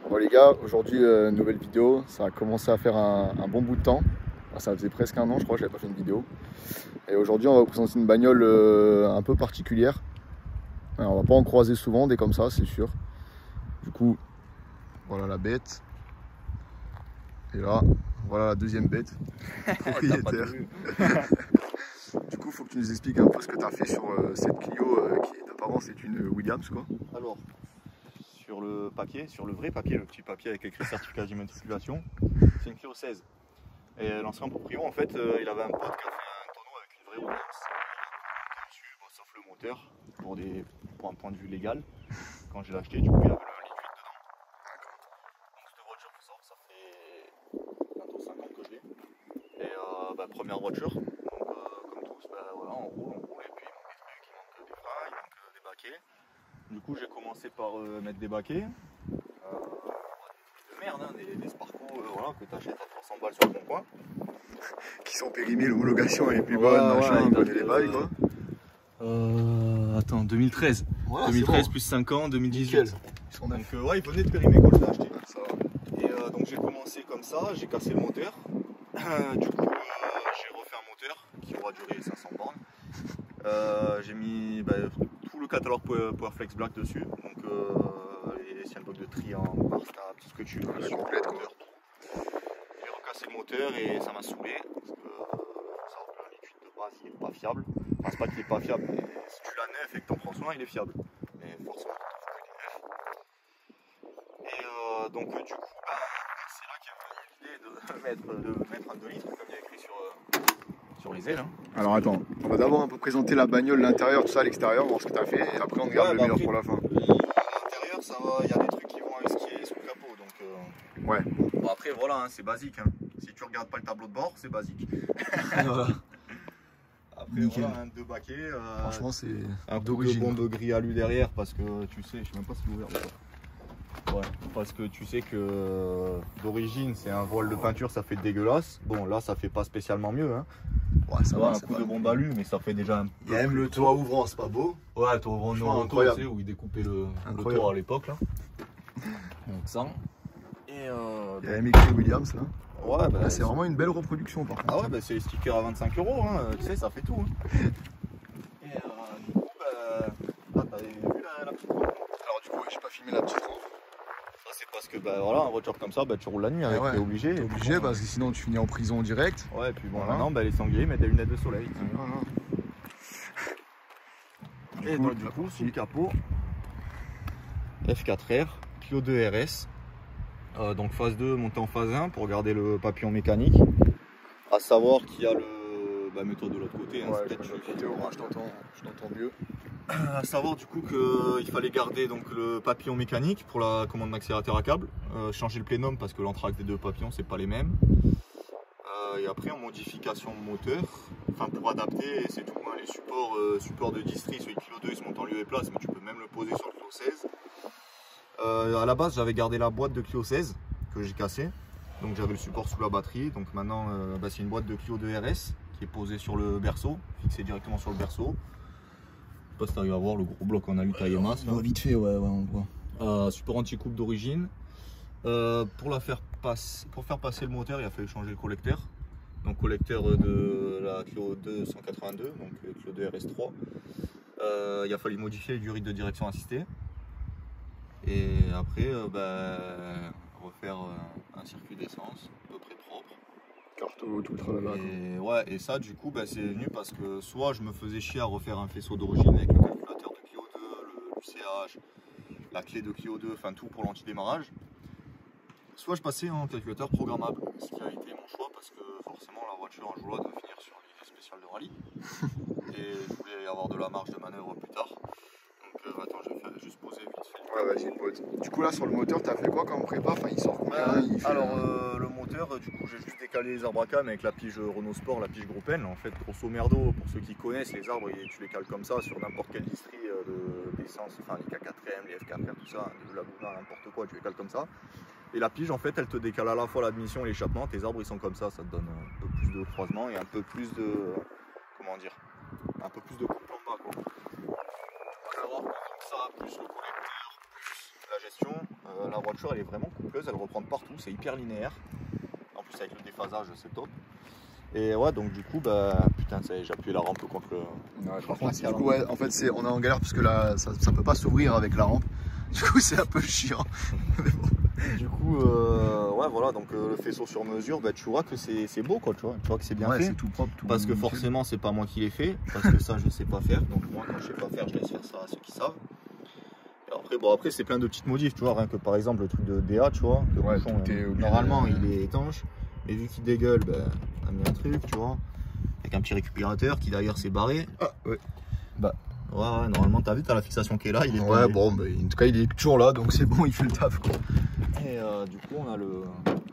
Bon les gars, aujourd'hui nouvelle vidéo, ça a commencé à faire un bon bout de temps. Enfin, ça faisait presque un an je crois que j'avais pas fait une vidéo. Et aujourd'hui on va vous présenter une bagnole un peu particulière. Alors, on va pas en croiser souvent des comme ça c'est sûr. Du coup, voilà la bête. Et là, voilà la deuxième bête. Propriétaire. Du coup, il faut que tu nous expliques un peu ce que tu as fait sur cette Clio qui d'apparence est une Williams quoi. Alors, sur le papier, sur le vrai papier, le petit papier avec écrit certificat d'immatriculation, c'est une Clio 16. Et l'ancien proprio, en fait, il avait un pote qui a fait un tonneau avec une vraie Williams. Dessus, bon, sauf le moteur, pour un point de vue légal. Quand j'ai acheté, du coup, il y avait le liquide dedans. Donc, cette voiture, ça fait bientôt 5 ans que je l'ai. Et première voiture, donc comme tous, voilà, on roule, et puis il manque des trucs, il manque des freins, il manque des baquets. Du coup, j'ai commencé par mettre des baquets. De merde, hein, des Sparco voilà, que tu achètes à 300 balles sur le bon coin. Qui sont périmés, l'homologation elle est plus bonne, machin, on connaît les bails quoi. Attends, 2013. Voilà, 2013 bon. plus 5 ans, 2018. Nickel. Donc ouais, il venait de périmer quand je l'ai acheté. Ça va. Et donc j'ai commencé comme ça, j'ai cassé le moteur. Du coup, j'ai refait un moteur qui aura duré 500 bornes. J'ai mis tout le catalogue Powerflex Black dessus. Donc les signalbox de triangle, bar stable, tout ce que tu veux. La complète quoi. J'ai recassé le moteur et ça m'a saoulé. Parce que le liquide de base il est pas fiable. Enfin, c'est pas qu'il est pas fiable, mais si tu l'as neuf et que t'en prends soin, il est fiable. Mais forcément, tu trouves qu'il est neuf. Et donc du coup, c'est là qu'est venue l'idée de mettre un 2 litres, comme il y a écrit sur les ailes. Hein. Alors attends, on va d'abord un peu présenter la bagnole, l'intérieur, tout ça, l'extérieur, voir ce que tu as fait, et après on garde le meilleur pour la fin. L'intérieur, ça va, il y a des trucs qui vont avec ce qui est sous le capot. Donc, ouais. Bon, après, voilà, hein, c'est basique. Hein. Si tu regardes pas le tableau de bord, c'est basique. Voilà. Après, nickel. voilà, deux baquets. Franchement, c'est un coup de bombe gris alu derrière parce que tu sais, je sais même pas si c'est ouvert. Ouais, parce que tu sais que d'origine, c'est un voile de peinture, ça fait dégueulasse. Bon, là, ça fait pas spécialement mieux. Hein. Ouais, ça va, un coup de bombe alu, mais ça fait déjà un peu. Il y a même le toit ouvrant, c'est pas beau? Ouais, le toit ouvrant Noronto, tu sais, où ils découpaient le toit à l'époque. Là. Donc ça. Et il y a même écrit Williams là. Ouais, là, c'est vraiment une belle reproduction par contre. Ah ouais, c'est les stickers à 25 €, hein, tu sais, ça fait tout. Hein. Et du coup, t'avais vu la petite roue? Alors du coup, j'ai pas filmé la petite roue. Ça, c'est parce que, voilà, en voiture comme ça, tu roules la nuit, avec, t'es obligé. T'es obligé parce que sinon tu finis en prison direct. Ouais, et puis bon, voilà. maintenant, les sangliers mettent des lunettes de soleil. Voilà. Et donc, du coup, sous le capot, F4R, Clio 2 RS. Donc phase 2 montée en phase 1 pour regarder le papillon mécanique. À savoir qu'il y a le mets-toi de l'autre côté. Hein, ouais, je t'entends mieux. À savoir du coup qu'il fallait garder donc le papillon mécanique pour la commande d'accélérateur à câble, changer le plénum parce que l'entraque des deux papillons c'est pas les mêmes. Et après en modification moteur, enfin pour adapter, c'est tout. Hein, les supports de distri sur le Clio 2 ils se montent en lieu et place, mais tu peux même le poser sur le Clio 16. À la base j'avais gardé la boîte de Clio 16 que j'ai cassée, donc j'avais le support sous la batterie. Donc maintenant c'est une boîte de Clio 2 RS qui est posée sur le berceau, fixée directement sur le berceau. Je sais pas si tu arrives à voir le gros bloc en alu taille masse. On voit vite fait, ouais, on voit. Support anti-coupe d'origine. Pour faire passer le moteur, il a fallu changer le collecteur. Donc collecteur de la Clio 2 182, donc Clio 2 RS3. Il a fallu modifier les durites de direction assistée. Et après, refaire un circuit d'essence à peu près propre. Carto, tout le tralala. Et ouais, et ça du coup c'est venu parce que soit je me faisais chier à refaire un faisceau d'origine avec le calculateur de Clio 2, le CH, la clé de Clio 2, enfin tout pour l'anti-démarrage. Soit je passais en calculateur programmable, ce qui a été mon choix parce que forcément la voiture un jour là doit finir sur l'idée spéciale de rallye. Et je voulais avoir de la marge de manœuvre plus tard. Donc attends, je vais juste poser vite fait. Ouais, vas-y, pose. Du coup là sur le moteur, t'as fait quoi comme prépa? Enfin, il sort combien? Le moteur, du coup j'ai juste décalé les arbres à cam avec la pige Renault Sport, la pige Group N. En fait, grosso merdo, pour ceux qui connaissent les arbres, tu les cales comme ça sur n'importe quel distri d'essence, enfin les K4M, les F4R, tout ça, de la Luna, n'importe quoi, tu les cales comme ça. Et la pige en fait elle te décale à la fois l'admission et l'échappement. Tes arbres ils sont comme ça te donne un peu plus de croisement et un peu plus de, comment dire, un peu plus de coupe en bas quoi. Faut savoir que comme ça, plus le collecteur, plus la gestion, la voiture voiture elle est vraiment coupleuse, elle reprend partout, c'est hyper linéaire. En plus avec le déphasage c'est top. Et ouais, donc du coup, bah putain, j'ai appuyé la rampe contre le. Ouais, par contre, du coup, ouais, en fait, on est en galère parce que là, ça peut pas s'ouvrir avec la rampe. Du coup, c'est un peu chiant. Du coup, ouais, voilà, donc le faisceau sur mesure, bah, tu vois que c'est beau, quoi, tu vois que c'est bien ouais, fait. c'est tout propre, tout parce que nickel. forcément, c'est pas moi qui l'ai fait, parce que ça, je sais pas faire. Donc moi, quand je sais pas faire, je laisse faire ça à ceux qui savent. Et après, bon, après, c'est plein de petites modifs, tu vois, rien que par exemple le truc de DA, tu vois, le Ouais, bouchon, tout est obligé. normalement, il est étanche, mais vu qu'il dégueule, bah, on a mis un truc, tu vois, avec un petit récupérateur qui d'ailleurs s'est barré. Ah, ouais. Bah. Ouais, normalement, t'as vu, t'as la fixation qui est là, il est Ouais, tombé. bon, bah, en tout cas, il est toujours là, donc c'est bon, il fait le taf, quoi. Et du coup, on a le.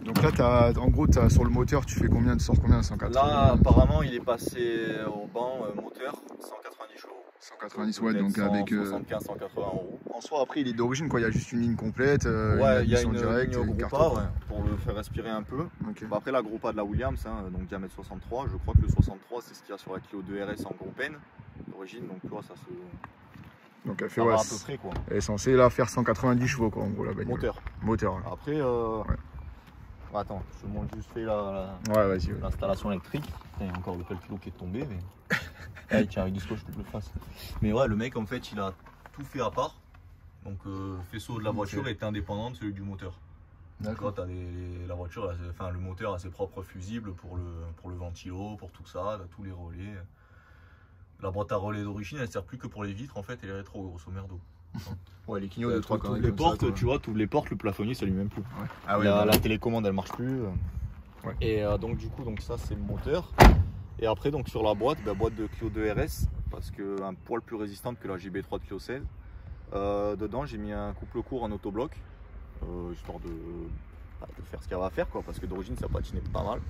Donc là, en gros, sur le moteur, tu fais combien, tu sors combien, 180? Là, apparemment, il est passé au banc moteur 190 chevaux. 190, ouais, donc avec. 75, 180 euros. En soi, après, il est d'origine, quoi. Il y a juste une ligne complète. Ouais, il y a une directe, ligne une Groupa, carte. ouais, pour le faire respirer un peu. Okay. Bah, après, la Groupa de la Williams, hein, donc diamètre 63. Je crois que le 63, c'est ce qu'il y a sur la Clio 2 RS en gros peine d'origine. Donc, tu vois, ça se. Donc, elle fait, ça ouais, va à peu près, quoi. Elle est censée là faire 190 chevaux, quoi, en gros, la bagnole. Moteur. Ouais. Après, ouais. Attends, je te montre juste fait ouais, vas-y. Ouais. L'installation électrique. Il y a encore le calculo qui est tombé, mais. Ah, tiens, avec disco, je te le fasse. Mais ouais, le mec, en fait, il a tout fait à part. Donc, le faisceau de la voiture est indépendant de celui du moteur. D'accord. Tu as la voiture, enfin, le moteur a ses propres fusibles pour le ventilo, pour tout ça, tous les relais. La boîte à relais d'origine, elle sert plus que pour les vitres, en fait, et les rétros, grosso merdo. Ouais, les clignots de 3 quand les portes, ça, tu vois, toutes les portes, le plafonnier, ça lui même plus. Ouais. Ah ouais, la télécommande, elle marche plus. Ouais. Et donc, du coup, donc ça, c'est le moteur. Et après, donc sur la boîte, boîte de Clio 2 RS, parce qu'un poil plus résistante que la JB3 de Clio 16. Dedans, j'ai mis un couple court en autobloc, histoire de faire ce qu'elle va faire, quoi, parce que d'origine, ça patinait pas mal.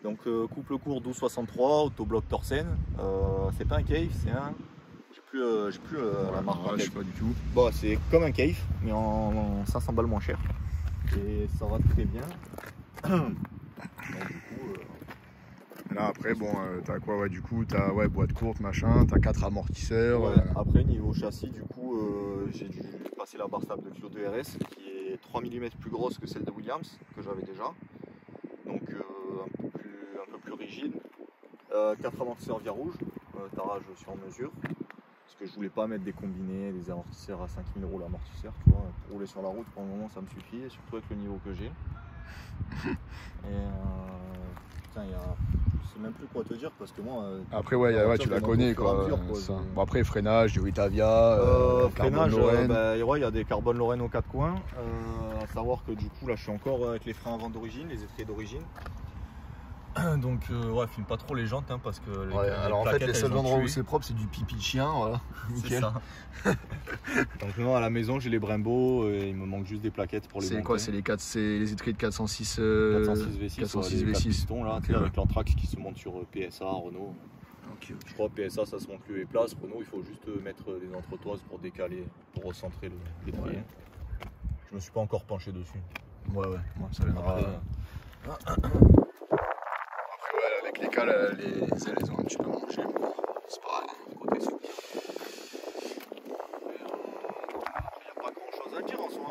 Donc, couple court 1263, autobloc Torsen. C'est pas un Cave, c'est un. J'ai plus la marque. Je sais pas du tout. Bon, c'est comme un Cave, mais en 500 balles moins cher. Et ça va très bien. Donc, du coup. Là après bon t'as quoi, ouais, du coup t'as boîte courte machin, t'as 4 amortisseurs. Ouais, après niveau châssis du coup j'ai dû passer la barre stable de Clio 2 RS qui est 3 mm plus grosse que celle de Williams que j'avais déjà. Donc un peu plus rigide. 4 amortisseurs via rouge, tarage sur mesure. Parce que je voulais pas mettre des combinés, des amortisseurs à 5000 € l'amortisseur, tu vois, pour rouler sur la route pour le moment ça me suffit, et surtout avec le niveau que j'ai. Et putain, je sais même plus quoi te dire parce que moi. Après, ouais, tu la connais quoi. Bon, après, freinage, du Itavia, freinage, il y a des Carbone Lorraine aux 4 coins. À savoir que du coup, là, je suis encore avec les freins avant d'origine, les étriers d'origine. Donc, ouais, filme pas trop les jantes hein, parce que. Alors en fait, les seuls endroits où c'est propre, c'est du pipi de chien, voilà. Nickel. Ça. Donc, non, à la maison, j'ai les Brembo, il me manque juste des plaquettes pour les. C'est quoi? C'est les étriers de 406 V6, 406 les V6. pistons là, okay, avec l'Anthrax qui se monte sur PSA, Renault. Okay. Je crois PSA ça se monte lieu et place. Renault, il faut juste mettre des entretoises pour décaler, pour recentrer l'étrier. Ouais. Je me suis pas encore penché dessus. Ouais, ça viendra après. Après, ouais, avec les cales, les ailes, elles ont un petit peu mangé. C'est pareil, côté sous.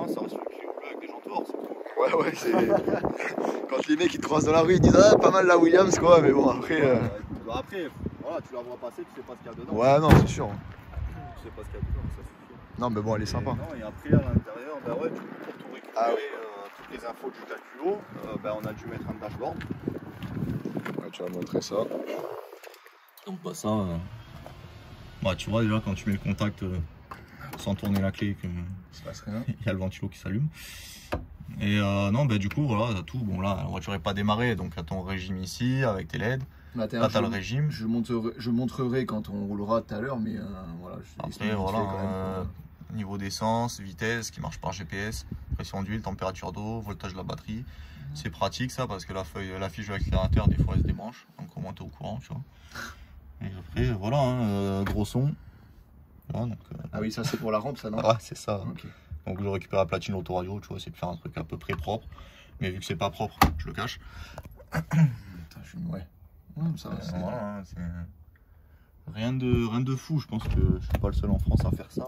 Ça reste une Clio bleue avec des jantes or, c'est tout. Ouais, c'est. Quand les mecs ils te croisent dans la rue, ils disent ah, pas mal la Williams, quoi, mais bon, après. Après, voilà, tu la vois passer, tu sais pas ce qu'il y a dedans. Ouais, non, c'est sûr. Tu sais pas ce qu'il y a dedans, ça suffit. Non, mais bon, elle est sympa. Non, et après, à l'intérieur, ouais, du coup, pour tout récupérer, toutes les infos du calculo, on a dû mettre un dashboard. Ouais, tu vas montrer ça. Donc, ça. Bah, tu vois, déjà, quand tu mets le contact. Sans tourner la clé, que se passe rien. Il y a le ventilo qui s'allume. Et non, du coup, voilà, t'as tout. Bon, là, la voiture n'est pas démarrée, donc t'as ton régime ici avec tes LED. Là, t'as le régime. Je montrerai quand on roulera tout à l'heure, mais voilà. Après, voilà, niveau d'essence, vitesse qui marche par GPS, pression d'huile, température d'eau, voltage de la batterie. C'est pratique ça parce que la fiche de l'accélérateur, des fois, elle se débranche. Donc, au moins, t'es au courant, tu vois. Et après, voilà, gros son. Ouais, donc, ah oui, ça c'est pour la rampe, ça non? Ouais, c'est ça. Okay. Donc je récupère la platine autoradio, tu vois, c'est de faire un truc à peu près propre. Mais vu que c'est pas propre, je le cache. Ouais, ça va. Voilà, hein, rien de fou, je pense que je suis pas le seul en France à faire ça.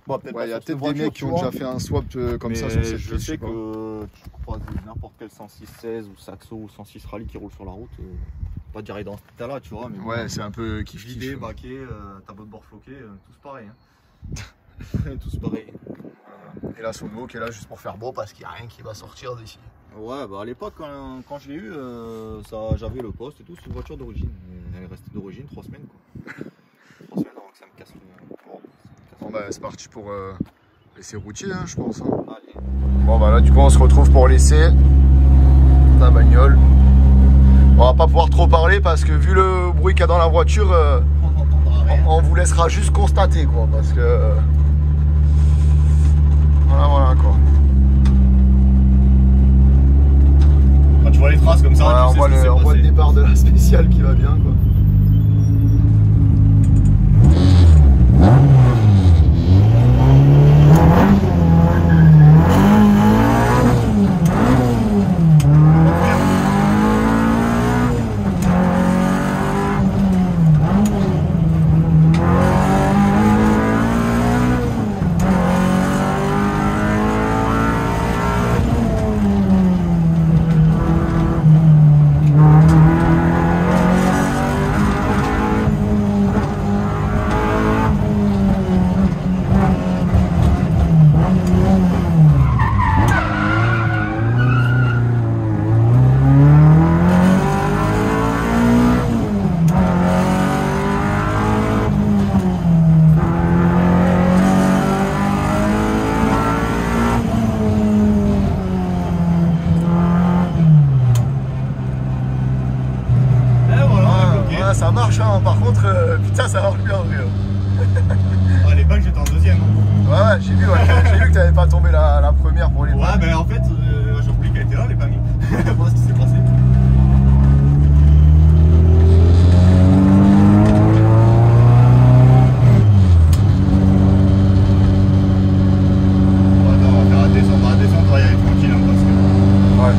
Bon, peut-être Ouais, il y a pas sur peut-être cette des mecs qui ont voiture, déjà fait un swap comme ça mais sur cette je piste, sais pas. que tu croises n'importe quel 106-16 ou Saxo ou 106 Rally qui roule sur la route. Pas dire dans cet état-là, tu vois. Mais Ouais, bon, c'est un peu kiff vidé, kiff. baqué, tableau de bord floqué, tous pareil. Hein. Tous pareil. Et là, son mot qui est là juste pour faire beau parce qu'il n'y a rien qui va sortir d'ici. Ouais, bah à l'époque, quand je l'ai eu, j'avais le poste et tout, c'est une voiture d'origine. Elle est restée d'origine 3 semaines, quoi. 3 semaines avant que ça me casse le. Bon, bah, c'est parti pour l'essai routier, hein, je pense. Hein. Allez. Bon, bah là, du coup, on se retrouve pour l'essai. La bagnole. On va pas pouvoir trop parler parce que vu le bruit qu'il y a dans la voiture, on vous laissera juste constater, quoi. Parce que. Voilà, quoi. Quand tu vois les traces comme ça, Ouais, tu on sais voit le départ de la spéciale qui va bien, quoi. Ça marche, hein. Par contre, putain, ça marche bien en vrai. À l'époque, j'étais en deuxième. Ouais, j'ai vu que t'avais pas tombé la première pour les Ouais, ben en fait, j'ai oublié qu'elle était là, elle est pas mise. Voilà ce qui s'est passé. Bon, attends, on va faire la descente. On va descendre, on va y aller tranquille, hein, parce que. Ouais.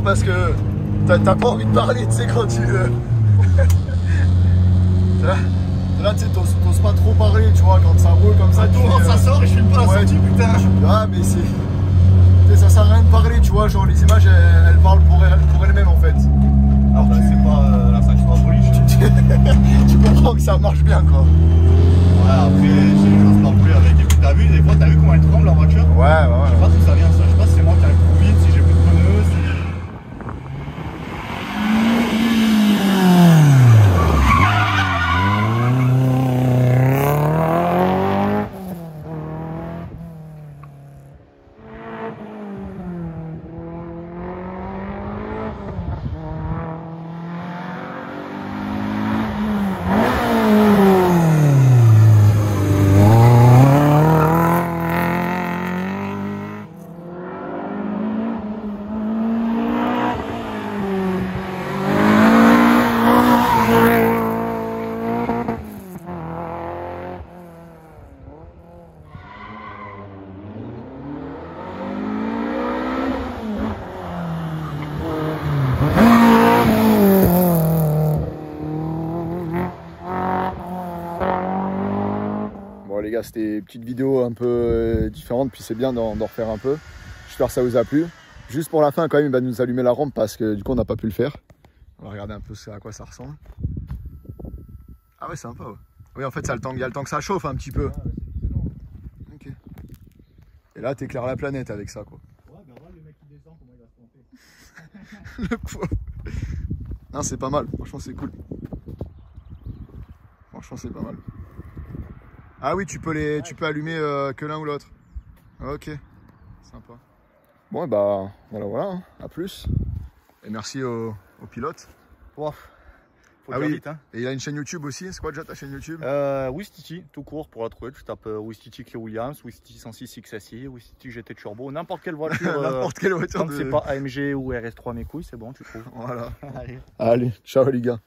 Parce que t'as pas envie de parler, tu sais, quand tu... Là, tu sais, t'oses pas trop parler, tu vois, quand ça roule comme ça. Ça sort et je filme pas la sortie, putain. Ah, mais c'est... Ça sert à rien de parler, tu vois, genre les images, elles parlent pour elles-mêmes, en fait. Alors, c'est pas la section à police. Tu comprends que ça marche bien, quoi. Ouais, après, j'ai les choses pas avec. Et puis, t'as vu comment elle tremble, la voiture? Ouais. Je sais pas si ça vient, ça. Je sais pas si c'est moi qui arrive trop vite, si j'ai plus de pneus, si... les gars, c'était une petite vidéo un peu différente, puis c'est bien d'en refaire un peu. J'espère que ça vous a plu. Juste pour la fin, quand même, il va nous allumer la rampe parce que du coup, on n'a pas pu le faire. On va regarder un peu à quoi ça ressemble. Ah ouais, sympa. Ouais. Oui, en fait, il y a le temps que ça chauffe un petit peu. Ok. Et là, t'éclaires la planète avec ça, quoi. Ouais, ben voilà le mec qui descend, comment il va se planter. Le pauvre. Non, c'est pas mal. Franchement, c'est cool. Franchement, c'est pas mal. Ah oui, tu peux allumer que l'un ou l'autre. Ok, sympa. Bon, et bah voilà, hein. À plus. Et merci au pilote. Wow. Faut Ah le faire oui, vite, hein. et il a une chaîne YouTube aussi. C'est quoi déjà ta chaîne YouTube? Wistiti, tout court pour la trouver. Tu tapes Wistiti Clé Williams, Wistiti 106 XSI, Wistiti GT Turbo, n'importe quelle voiture. N'importe quelle voiture. Tant que c'est pas AMG ou RS3 mes couilles, c'est bon, tu trouves. Voilà. Allez. Allez, ciao les gars.